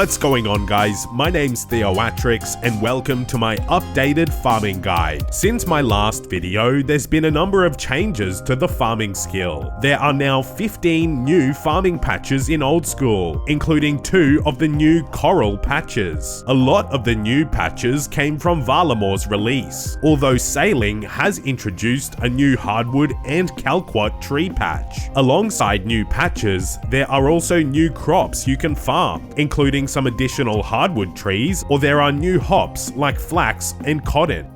What's going on, guys? My name's Theoatrix and welcome to my updated farming guide. Since my last video, there's been a number of changes to the farming skill. There are now 15 new farming patches in Old School, including 2 of the new coral patches. A lot of the new patches came from Valamore's release, although Sailing has introduced a new hardwood and calquat tree patch. Alongside new patches, there are also new crops you can farm, including some additional hardwood trees, or there are new hops like flax and cotton.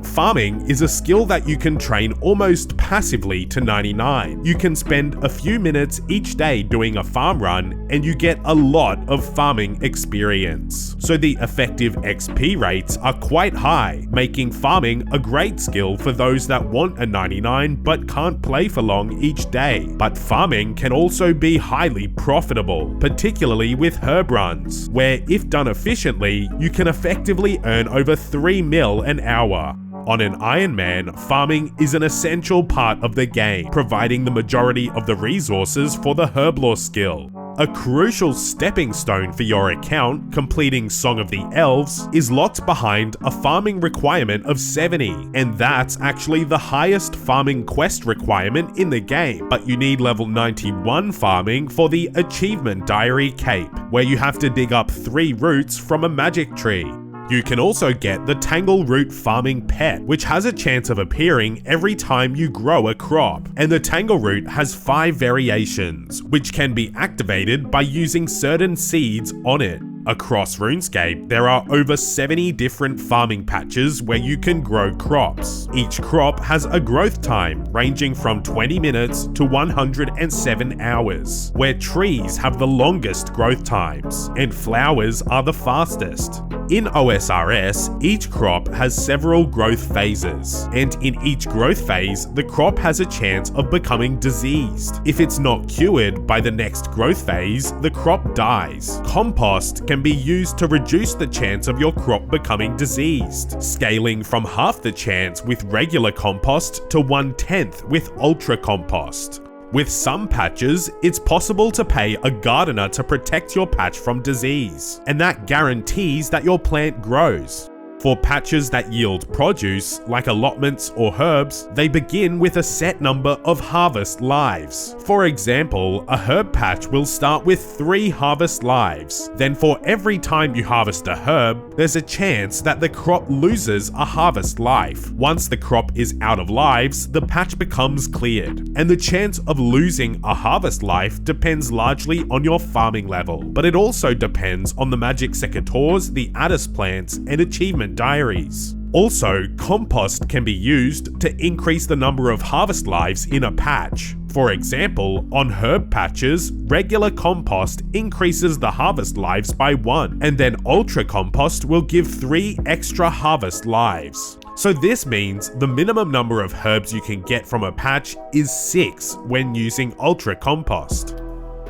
Farming is a skill that you can train almost passively to 99. You can spend a few minutes each day doing a farm run and you get a lot of farming experience. So the effective XP rates are quite high, making farming a great skill for those that want a 99 but can't play for long each day. But farming can also be highly profitable, particularly with herb runs, where if done efficiently, you can effectively earn over 3 mil an hour. On an Ironman, farming is an essential part of the game, providing the majority of the resources for the herblore skill. A crucial stepping stone for your account, completing Song of the Elves, is locked behind a farming requirement of 70, and that's actually the highest farming quest requirement in the game, but you need level 91 farming for the Achievement Diary Cape, where you have to dig up 3 roots from a magic tree. You can also get the Tangle Root Farming Pet, which has a chance of appearing every time you grow a crop, and the Tangle Root has 5 variations, which can be activated by using certain seeds on it. Across RuneScape, there are over 70 different farming patches where you can grow crops. Each crop has a growth time ranging from 20 minutes to 107 hours, where trees have the longest growth times, and flowers are the fastest. In OSRS, each crop has several growth phases, and in each growth phase, the crop has a chance of becoming diseased. If it's not cured by the next growth phase, the crop dies. Compost can be used to reduce the chance of your crop becoming diseased, scaling from half the chance with regular compost to 1/10 with Ultracompost. With some patches, it's possible to pay a gardener to protect your patch from disease, and that guarantees that your plant grows. For patches that yield produce, like allotments or herbs, they begin with a set number of harvest lives. For example, a herb patch will start with 3 harvest lives. Then for every time you harvest a herb, there's a chance that the crop loses a harvest life. Once the crop is out of lives, the patch becomes cleared, and the chance of losing a harvest life depends largely on your farming level, but it also depends on the magic secateurs, the addis plants, and achievement diaries. Also, compost can be used to increase the number of harvest lives in a patch. For example, on herb patches, regular compost increases the harvest lives by 1, and then Ultra Compost will give 3 extra harvest lives. So this means the minimum number of herbs you can get from a patch is 6 when using Ultra Compost.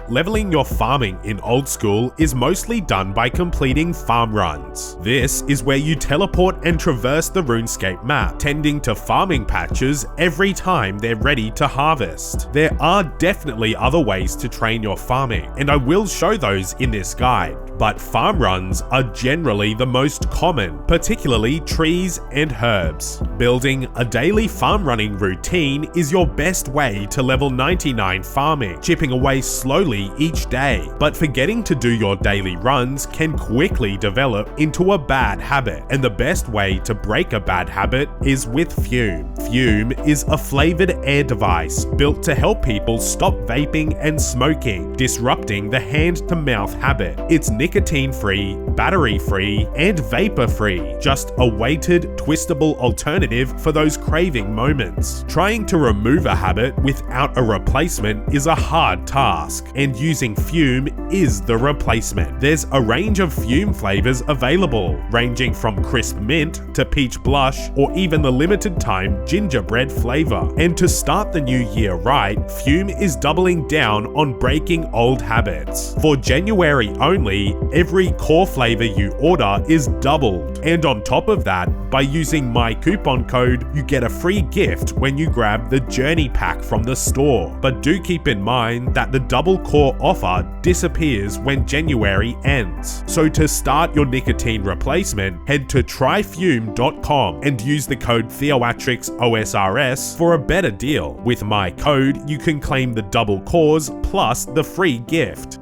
Leveling your farming in Old School is mostly done by completing farm runs. This is where you teleport and traverse the RuneScape map, tending to farming patches every time they're ready to harvest. There are definitely other ways to train your farming, and I will show those in this guide, but farm runs are generally the most common, particularly trees and herbs. Building a daily farm running routine is your best way to level 99 farming, chipping away slowly each day, but forgetting to do your daily runs can quickly develop into a bad habit, and the best way to break a bad habit is with Fume. Fume is a flavored air device built to help people stop vaping and smoking, disrupting the hand-to-mouth habit. It's nicotine-free, battery-free, and vapor-free, just a weighted, twistable alternative for those craving moments. Trying to remove a habit without a replacement is a hard task, and using Fume is the replacement. There's a range of Fume flavors available, ranging from crisp mint to peach blush, or even the limited time gingerbread flavor. And to start the new year right, Fume is doubling down on breaking old habits. For January only, every core flavor you order is doubled, and on top of that, By using my coupon code, you get a free gift when you grab the Journey Pack from the store. But do keep in mind that the double core offer disappears when January ends. So to start your nicotine replacement, head to tryfume.com and use the code Theoatrix OSRS for a better deal. With my code, you can claim the double cores plus the free gift.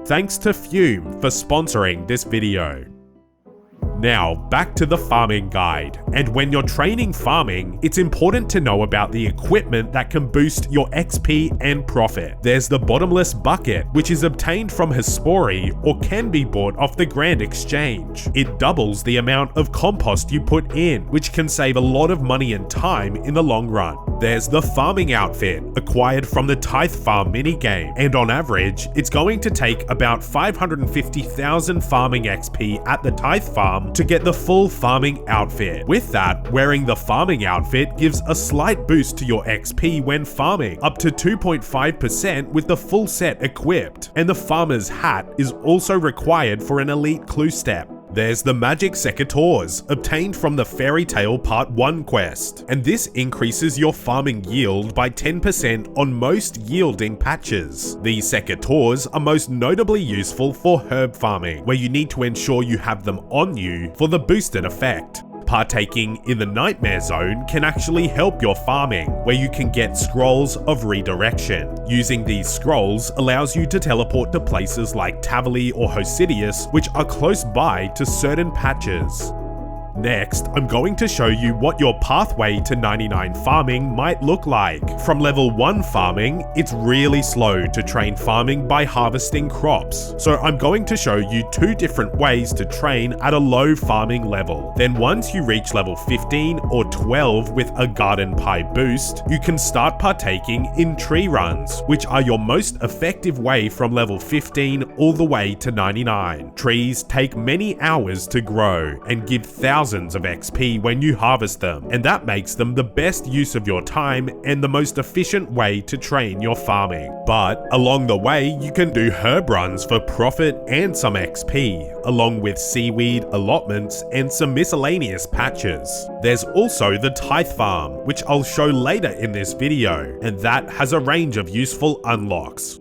Thanks to Fume for sponsoring this video. Now, back to the farming guide. And when you're training farming, it's important to know about the equipment that can boost your XP and profit. There's the bottomless bucket, which is obtained from Hespori or can be bought off the Grand Exchange. It doubles the amount of compost you put in, which can save a lot of money and time in the long run. There's the farming outfit, acquired from the Tithe Farm minigame, and on average, it's going to take about 550,000 farming XP at the Tithe Farm to get the full farming outfit. With that, wearing the farming outfit gives a slight boost to your XP when farming, up to 2.5% with the full set equipped, and the farmer's hat is also required for an elite clue step. There's the Magic Secateurs, obtained from the Fairy Tale Part 1 quest, and this increases your farming yield by 10% on most yielding patches. These Secateurs are most notably useful for herb farming, where you need to ensure you have them on you for the boosted effect. Partaking in the Nightmare Zone can actually help your farming, where you can get scrolls of redirection. Using these scrolls allows you to teleport to places like Tavali or Hosidius, which are close by to certain patches. Next, I'm going to show you what your pathway to 99 farming might look like. From level 1 farming, it's really slow to train farming by harvesting crops. So I'm going to show you 2 different ways to train at a low farming level. Then once you reach level 15 or 12 with a garden pie boost, you can start partaking in tree runs, which are your most effective way from level 15 all the way to 99. Trees take many hours to grow and give thousands of XP when you harvest them, and that makes them the best use of your time and the most efficient way to train your farming. But along the way, you can do herb runs for profit and some XP, along with seaweed allotments and some miscellaneous patches. There's also the Tithe Farm, which I'll show later in this video, and that has a range of useful unlocks.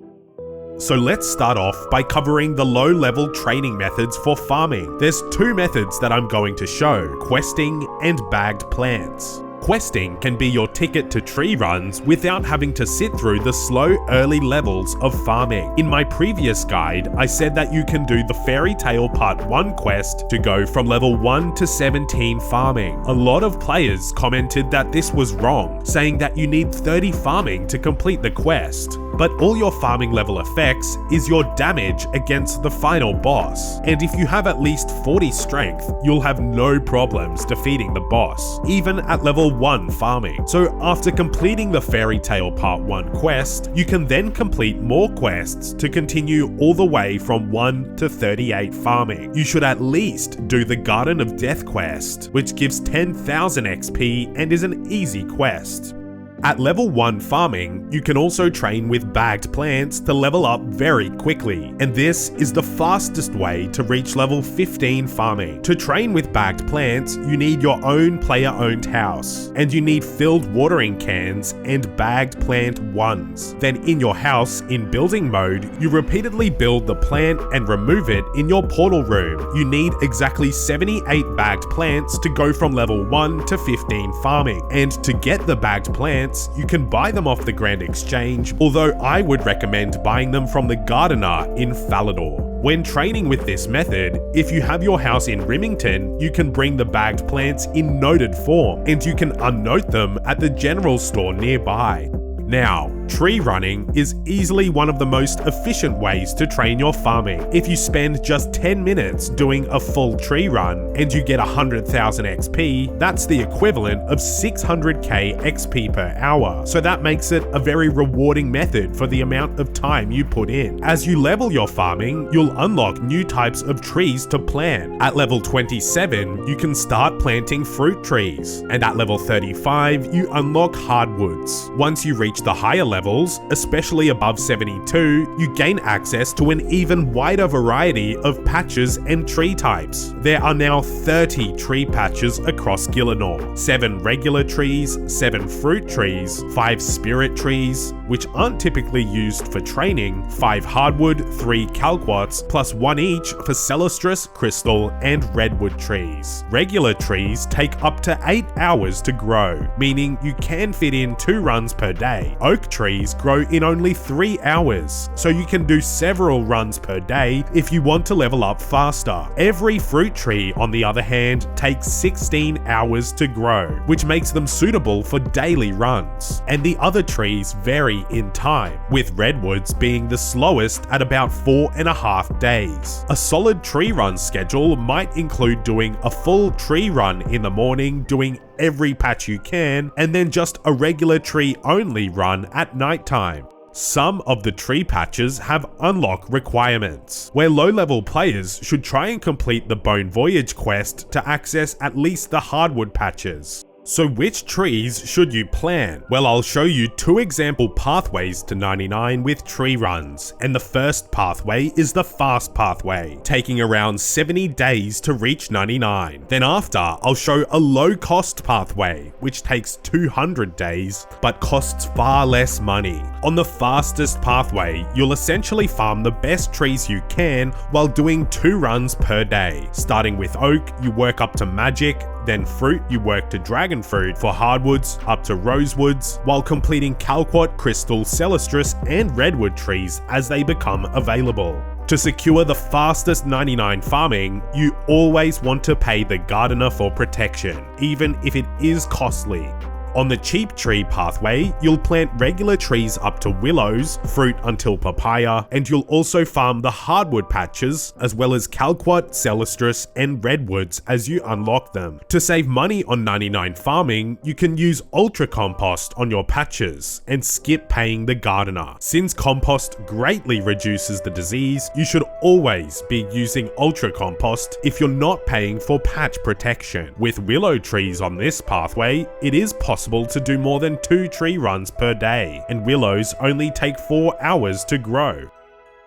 So let's start off by covering the low-level training methods for farming. There's 2 methods that I'm going to show: questing and bagged plants. Questing can be your ticket to tree runs without having to sit through the slow early levels of farming. In my previous guide, I said that you can do the Fairy Tale Part 1 quest to go from level 1 to 17 farming. A lot of players commented that this was wrong, saying that you need 30 farming to complete the quest. But all your farming level affects is your damage against the final boss. And if you have at least 40 strength, you'll have no problems defeating the boss, even at level 1 farming. So after completing the Fairy Tale Part 1 quest, you can then complete more quests to continue all the way from 1 to 38 farming. You should at least do the Garden of Death quest, which gives 10,000 XP and is an easy quest. At level 1 farming, you can also train with bagged plants to level up very quickly, and this is the fastest way to reach level 15 farming. To train with bagged plants, you need your own player-owned house, and you need filled watering cans and bagged plant ones. Then in your house, in building mode, you repeatedly build the plant and remove it in your portal room. You need exactly 78 bagged plants to go from level 1 to 15 farming, and to get the bagged plants, you can buy them off the Grand Exchange, although I would recommend buying them from the gardener in Falador. When training with this method, if you have your house in Rimington, you can bring the bagged plants in noted form, and you can unnote them at the general store nearby. Now, tree running is easily one of the most efficient ways to train your farming. If you spend just 10 minutes doing a full tree run and you get 100,000 XP, that's the equivalent of 600k XP per hour. So that makes it a very rewarding method for the amount of time you put in. As you level your farming, you'll unlock new types of trees to plant. At level 27, you can start planting fruit trees, and at level 35, you unlock hardwoods. Once you reach the higher levels, especially above 72, you gain access to an even wider variety of patches and tree types. There are now 30 tree patches across Gielinor, 7 regular trees, 7 fruit trees, 5 spirit trees, which aren't typically used for training, 5 hardwood, 3 calquats, plus 1 each for celastrus, crystal, and redwood trees. Regular trees take up to 8 hours to grow, meaning you can fit in 2 runs per day. Oak trees grow in only 3 hours, so you can do several runs per day if you want to level up faster. Every fruit tree, on the other hand, takes 16 hours to grow, which makes them suitable for daily runs. And the other trees vary in time, with redwoods being the slowest at about 4.5 days. A solid tree run schedule might include doing a full tree run in the morning, doing every patch you can, and then just a regular tree only run at nighttime. Some of the tree patches have unlock requirements, where low-level players should try and complete the Bone Voyage quest to access at least the hardwood patches. So which trees should you plant? Well, I'll show you 2 example pathways to 99 with tree runs, and the first pathway is the fast pathway, taking around 70 days to reach 99. Then after, I'll show a low-cost pathway, which takes 200 days, but costs far less money. On the fastest pathway, you'll essentially farm the best trees you can while doing 2 runs per day. Starting with oak, you work up to magic, then fruit, you work to dragon fruit, for hardwoods up to rosewoods, while completing calquat, crystal, celastrus, and redwood trees as they become available. To secure the fastest 99 farming, you always want to pay the gardener for protection, even if it is costly. On the cheap tree pathway, you'll plant regular trees up to willows, fruit until papaya, and you'll also farm the hardwood patches, as well as calquat, celastrus, and redwoods as you unlock them. To save money on 99 farming, you can use Ultracompost on your patches and skip paying the gardener. Since compost greatly reduces the disease, you should always be using Ultracompost if you're not paying for patch protection. With willow trees on this pathway, it is possible to do more than 2 tree runs per day, and willows only take 4 hours to grow.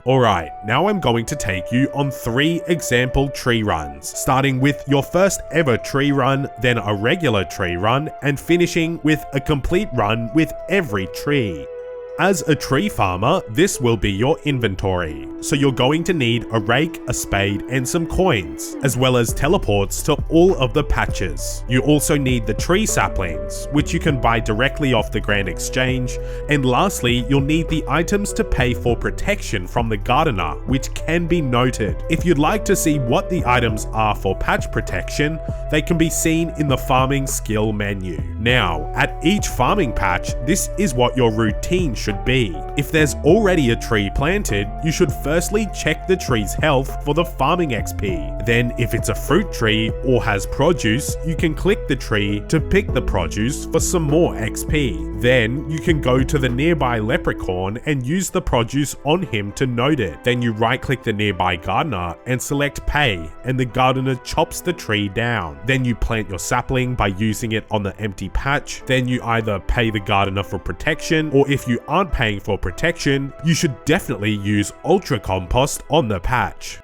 Alright, now I'm going to take you on 3 example tree runs, starting with your first ever tree run, then a regular tree run, and finishing with a complete run with every tree. As a tree farmer, this will be your inventory, so you're going to need a rake, a spade, and some coins, as well as teleports to all of the patches. You also need the tree saplings, which you can buy directly off the Grand Exchange, and lastly, you'll need the items to pay for protection from the gardener, which can be noted. If you'd like to see what the items are for patch protection, they can be seen in the farming skill menu. Now, at each farming patch, this is what your routine should be. If there's already a tree planted, you should firstly check the tree's health for the farming XP. Then, if it's a fruit tree or has produce, you can click the tree to pick the produce for some more XP. Then, you can go to the nearby leprechaun and use the produce on him to note it. Then you right-click the nearby gardener and select pay, and the gardener chops the tree down. Then you plant your sapling by using it on the empty patch. Then you either pay the gardener for protection, or if you aren't paying for protection, you should definitely use Ultracompost on the patch.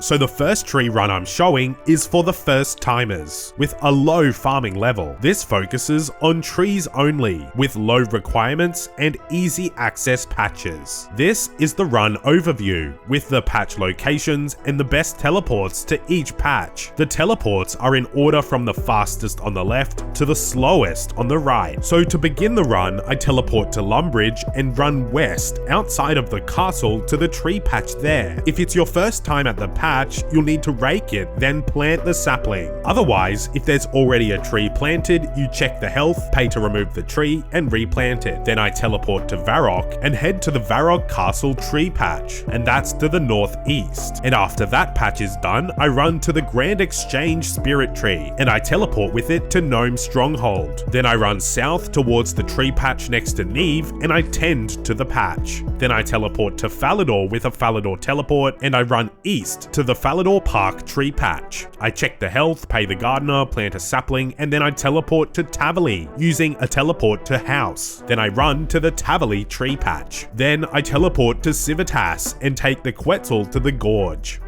So the first tree run I'm showing is for the first timers, with a low farming level. This focuses on trees only, with low requirements and easy access patches. This is the run overview, with the patch locations and the best teleports to each patch. The teleports are in order from the fastest on the left to the slowest on the right. So to begin the run, I teleport to Lumbridge and run west outside of the castle to the tree patch there. If it's your first time at the patch, you'll need to rake it, then plant the sapling. Otherwise, if there's already a tree planted, you check the health, pay to remove the tree, and replant it. Then I teleport to Varrock and head to the Varrock Castle tree patch, and that's to the northeast. And after that patch is done, I run to the Grand Exchange spirit tree, and I teleport with it to Gnome Stronghold. Then I run south towards the tree patch next to Neve, and I tend to the patch. Then I teleport to Falador with a Falador teleport, and I run east to to the Falador Park tree patch. I check the health, pay the gardener, plant a sapling, and then I teleport to Tavali using a teleport to house. Then I run to the Tavali tree patch. Then I teleport to Civitas and take the Quetzal to the gorge.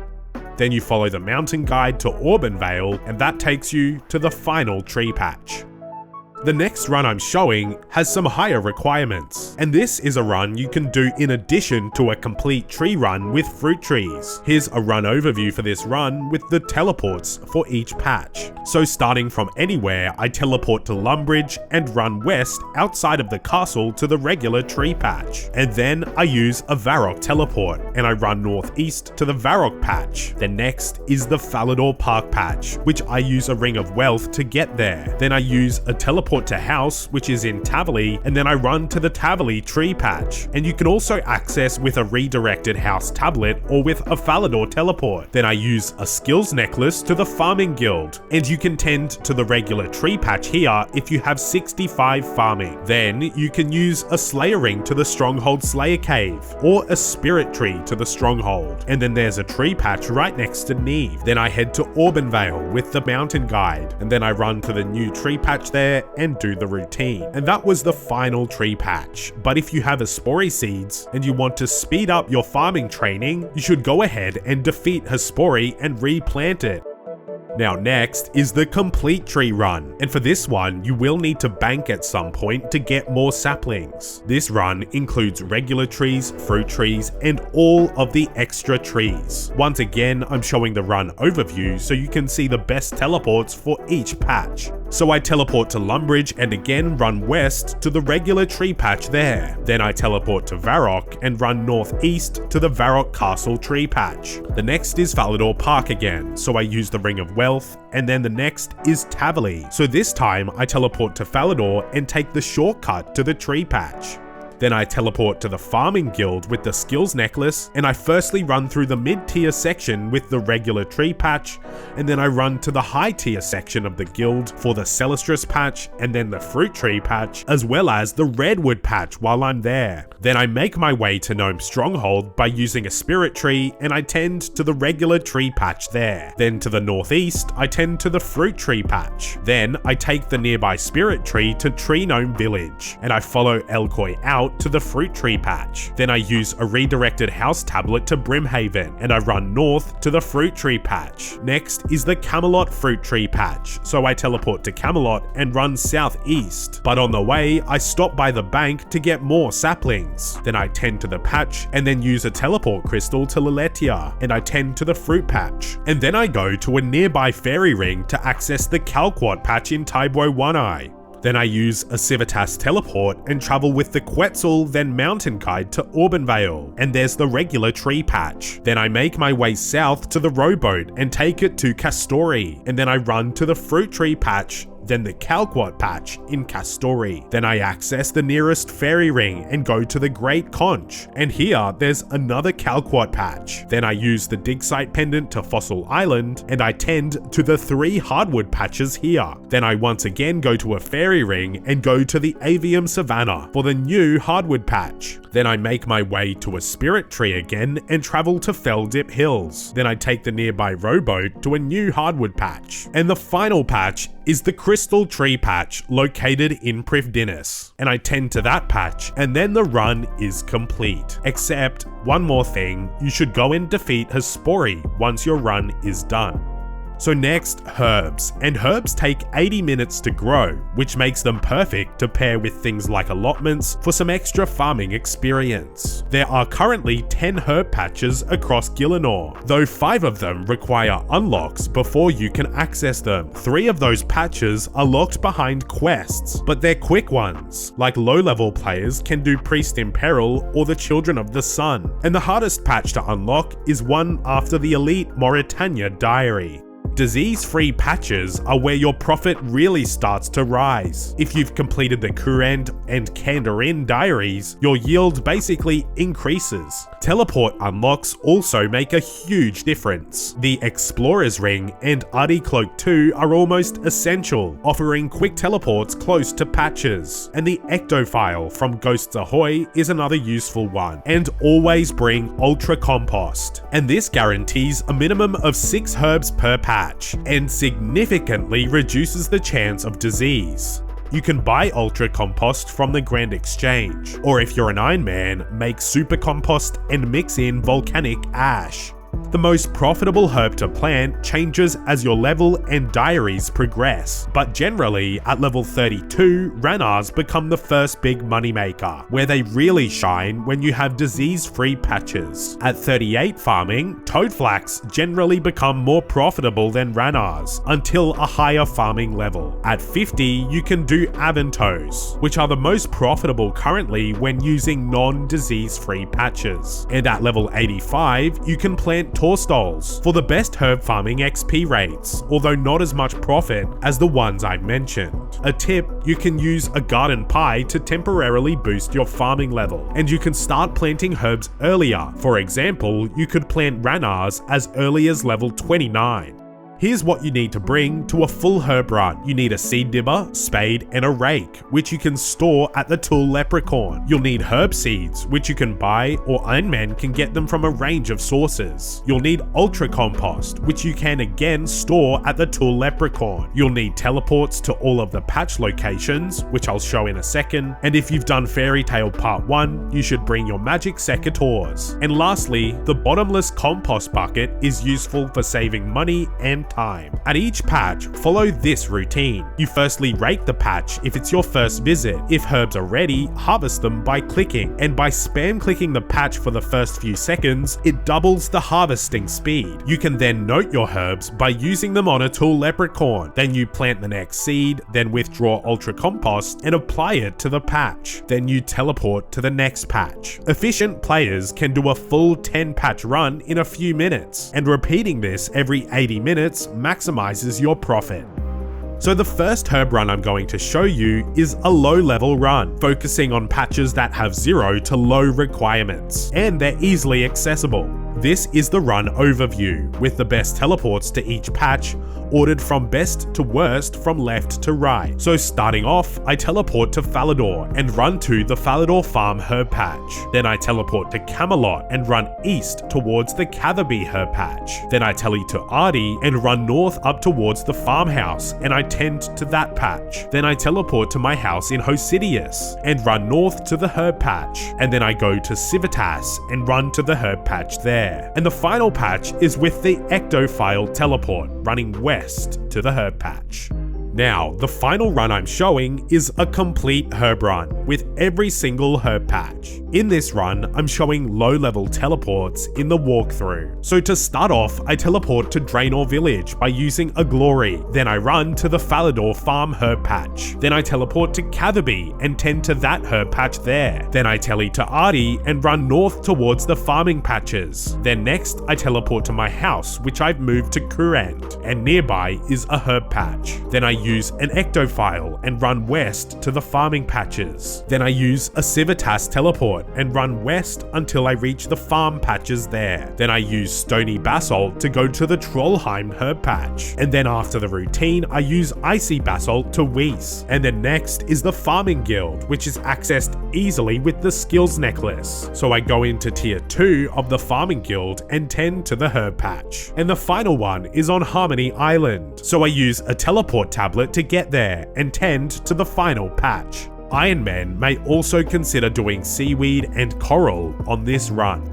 Then you follow the mountain guide to Auburn-Vale, and that takes you to the final tree patch. The next run I'm showing has some higher requirements, and this is a run you can do in addition to a complete tree run with fruit trees. Here's a run overview for this run with the teleports for each patch. So starting from anywhere, I teleport to Lumbridge and run west outside of the castle to the regular tree patch. And then I use a Varrock teleport, and I run northeast to the Varrock patch. Then next is the Falador Park patch, which I use a Ring of Wealth to get there. Then I use a teleport to house, which is in Tavali, and then I run to the Tavali tree patch. And you can also access with a redirected house tablet or with a Falador teleport. Then I use a skills necklace to the farming guild, and you can tend to the regular tree patch here if you have 65 farming. Then you can use a Slayer ring to the Stronghold Slayer cave, or a spirit tree to the Stronghold. And then there's a tree patch right next to Neve. Then I head to Auburn-Vale with the mountain guide, and then I run to the new tree patch there and do the routine. And that was the final tree patch. But if you have Hespori seeds and you want to speed up your farming training, you should go ahead and defeat Hespori and replant it. Now next is the complete tree run, and for this one you will need to bank at some point to get more saplings. This run includes regular trees, fruit trees, and all of the extra trees. Once again, I'm showing the run overview so you can see the best teleports for each patch. So I teleport to Lumbridge and again run west to the regular tree patch there. Then I teleport to Varrock and run northeast to the Varrock Castle tree patch. The next is Falador Park again, so I use the Ring of Wealth, and then the next is Tavali. So this time I teleport to Falador and take the shortcut to the tree patch. Then I teleport to the farming guild with the skills necklace, and I firstly run through the mid-tier section with the regular tree patch, and then I run to the high-tier section of the guild for the Celestrus patch, and then the fruit tree patch, as well as the redwood patch while I'm there. Then I make my way to Gnome Stronghold by using a spirit tree, and I tend to the regular tree patch there. Then to the northeast, I tend to the fruit tree patch. Then I take the nearby spirit tree to Tree Gnome Village, and I follow Elcoy out to the fruit tree patch. Then I use a redirected house tablet to Brimhaven, and I run north to the fruit tree patch. Next is the Camelot fruit tree patch, so I teleport to Camelot and run southeast. But on the way, I stop by the bank to get more saplings. Then I tend to the patch and then use a teleport crystal to Liletia, and I tend to the fruit patch. And then I go to a nearby fairy ring to access the Calquat patch in Taibo One Eye. Then I use a Civitas teleport and travel with the Quetzal then mountain guide to Auburn-Vale, and there's the regular tree patch. Then I make my way south to the rowboat and take it to Castori, and then I run to the fruit tree patch, then the Calquat patch in Castori. Then I access the nearest fairy ring and go to the Great Conch, and here there's another Calquat patch. Then I use the dig site pendant to Fossil Island, and I tend to the 3 hardwood patches here. Then I once again go to a fairy ring and go to the Avium Savannah for the new hardwood patch. Then I make my way to a spirit tree again and travel to Fell Dip Hills. Then I take the nearby rowboat to a new hardwood patch. And the final patch is the Crystal Tree patch located in Privdinis. And I tend to that patch, and then the run is complete. Except, one more thing, you should go and defeat Hespori once your run is done. So next, herbs. And herbs take 80 minutes to grow, which makes them perfect to pair with things like allotments for some extra farming experience. There are currently 10 herb patches across Gielinor, though 5 of them require unlocks before you can access them. 3 of those patches are locked behind quests, but they're quick ones, like low-level players can do Priest in Peril or the Children of the Sun. And the hardest patch to unlock is one after the Elite Mauritania Diary. disease-free patches are where your profit really starts to rise. If you've completed the Current and Kandarin diaries, your yield basically increases. Teleport unlocks also make a huge difference. The Explorer's Ring and Arty Cloak 2 are almost essential, offering quick teleports close to patches. And the Ectophile from Ghosts Ahoy is another useful one. And always bring Ultracompost. And this guarantees a minimum of 6 herbs per patch, and significantly reduces the chance of disease. You can buy Ultracompost from the Grand Exchange, or if you're an Ironman, make Super Compost and mix in volcanic ash. The most profitable herb to plant changes as your level and diaries progress, but generally at level 32, Ranars become the first big moneymaker, where they really shine when you have disease-free patches. At 38 farming, Toadflax generally become more profitable than Ranars until a higher farming level. At 50, you can do Aventos, which are the most profitable currently when using non-disease-free patches. And at level 85, you can plant Torstols for the best herb farming XP rates, although not as much profit as the ones I've mentioned. A tip, you can use a garden pie to temporarily boost your farming level, and you can start planting herbs earlier. For example, you could plant Ranars as early as level 29. Here's what you need to bring to a full herb run. You need a seed dibber, spade, and a rake, which you can store at the Tool Leprechaun. You'll need herb seeds, which you can buy, or Ironman can get them from a range of sources. You'll need Ultracompost, which you can again store at the Tool Leprechaun. You'll need teleports to all of the patch locations, which I'll show in a second. And if you've done Fairy Tale Part 1, you should bring your magic secateurs. And lastly, the bottomless compost bucket is useful for saving money and time. At each patch, follow this routine. You firstly rake the patch if it's your first visit. If herbs are ready, harvest them by clicking, and by spam clicking the patch for the first few seconds, it doubles the harvesting speed. You can then note your herbs by using them on a Tool Leprechaun. Then you plant the next seed, then withdraw Ultracompost and apply it to the patch. Then you teleport to the next patch. Efficient players can do a full 10 patch run in a few minutes, and repeating this every 80 minutes maximizes your profit. So the first herb run I'm going to show you is a low level run, focusing on patches that have 0 to low requirements, and they're easily accessible. This is the run overview, with the best teleports to each patch, ordered from best to worst from left to right. So starting off, I teleport to Falador and run to the Falador Farm herb patch. Then I teleport to Camelot and run east towards the Catherby herb patch. Then I tele to Arty and run north up towards the farmhouse, and I tend to that patch. Then I teleport to my house in Hosidius and run north to the herb patch. And then I go to Civitas and run to the herb patch there. And the final patch is with the Ectophile teleport, running west to the herb patch. Now, the final run I'm showing is a complete herb run, with every single herb patch. In this run, I'm showing low-level teleports in the walkthrough. So to start off, I teleport to Draenor Village by using a Glory. Then I run to the Falador Farm herb patch. Then I teleport to Catherby and tend to that herb patch there. Then I tele to Arty and run north towards the farming patches. Then next, I teleport to my house, which I've moved to Courant, and nearby is a herb patch. Then I use an Ectophile and run west to the farming patches. Then I use a Civitas teleport and run west until I reach the farm patches there. Then I use Stony Basalt to go to the Trollheim herb patch. And then after the routine, I use Icy Basalt to Weiss. And then next is the Farming Guild, which is accessed easily with the Skills Necklace. So I go into tier 2 of the Farming Guild and tend to the herb patch. And the final one is on Harmony Island. So I use a teleport tablet to get there and tend to the final patch. Ironman may also consider doing seaweed and coral on this run.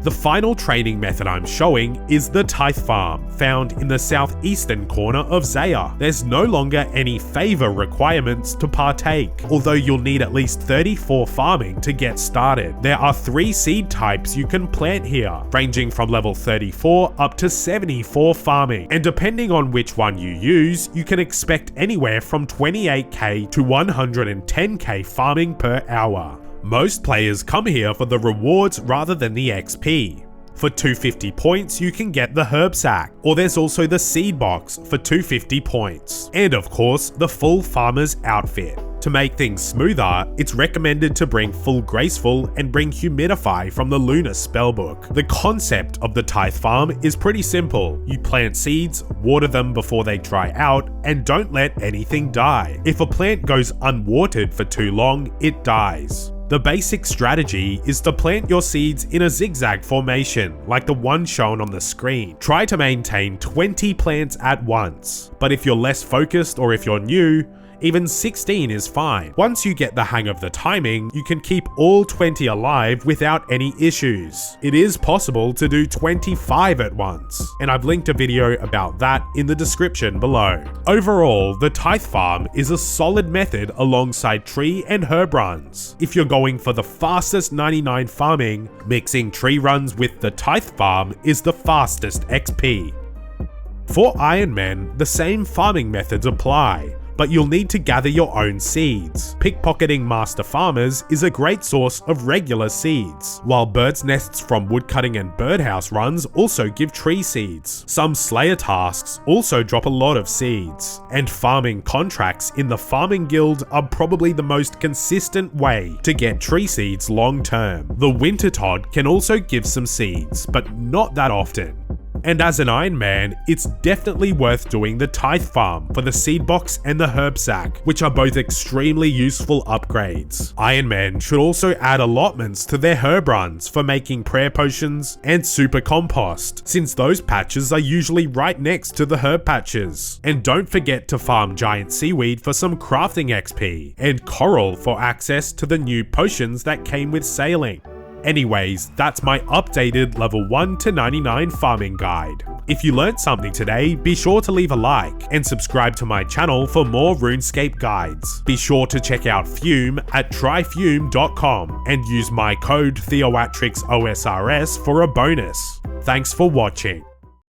The final training method I'm showing is the Tithe Farm, found in the southeastern corner of Zaya. There's no longer any favor requirements to partake, although you'll need at least 34 farming to get started. There are 3 seed types you can plant here, ranging from level 34 up to 74 farming, and depending on which one you use, you can expect anywhere from 28k to 110k farming per hour. Most players come here for the rewards rather than the XP. For 250 points, you can get the herb sack, or there's also the seed box for 250 points. And of course, the full farmer's outfit. To make things smoother, it's recommended to bring full graceful and bring humidify from the lunar spellbook. The concept of the Tithe Farm is pretty simple. You plant seeds, water them before they dry out, and don't let anything die. If a plant goes unwatered for too long, it dies. The basic strategy is to plant your seeds in a zigzag formation, like the one shown on the screen. Try to maintain 20 plants at once, but if you're less focused or if you're new, even 16 is fine. Once you get the hang of the timing, you can keep all 20 alive without any issues. It is possible to do 25 at once, and I've linked a video about that in the description below. Overall, the Tithe Farm is a solid method alongside tree and herb runs. If you're going for the fastest 99 farming, mixing tree runs with the Tithe Farm is the fastest XP. For Ironman, the same farming methods apply, but you'll need to gather your own seeds. Pickpocketing master farmers is a great source of regular seeds, while bird's nests from woodcutting and birdhouse runs also give tree seeds. Some slayer tasks also drop a lot of seeds, and farming contracts in the farming guild are probably the most consistent way to get tree seeds long term. The winter Todd can also give some seeds, but not that often. And as an Ironman, it's definitely worth doing the Tithe Farm for the seed box and the herb sack, which are both extremely useful upgrades. Ironman should also add allotments to their herb runs for making prayer potions and super compost, since those patches are usually right next to the herb patches. And don't forget to farm giant seaweed for some crafting XP, and coral for access to the new potions that came with sailing. Anyways, that's my updated level 1 to 99 farming guide. If you learned something today, be sure to leave a like and subscribe to my channel for more RuneScape guides. Be sure to check out Fume at tryfume.com and use my code Theoatrix OSRS for a bonus. Thanks for watching.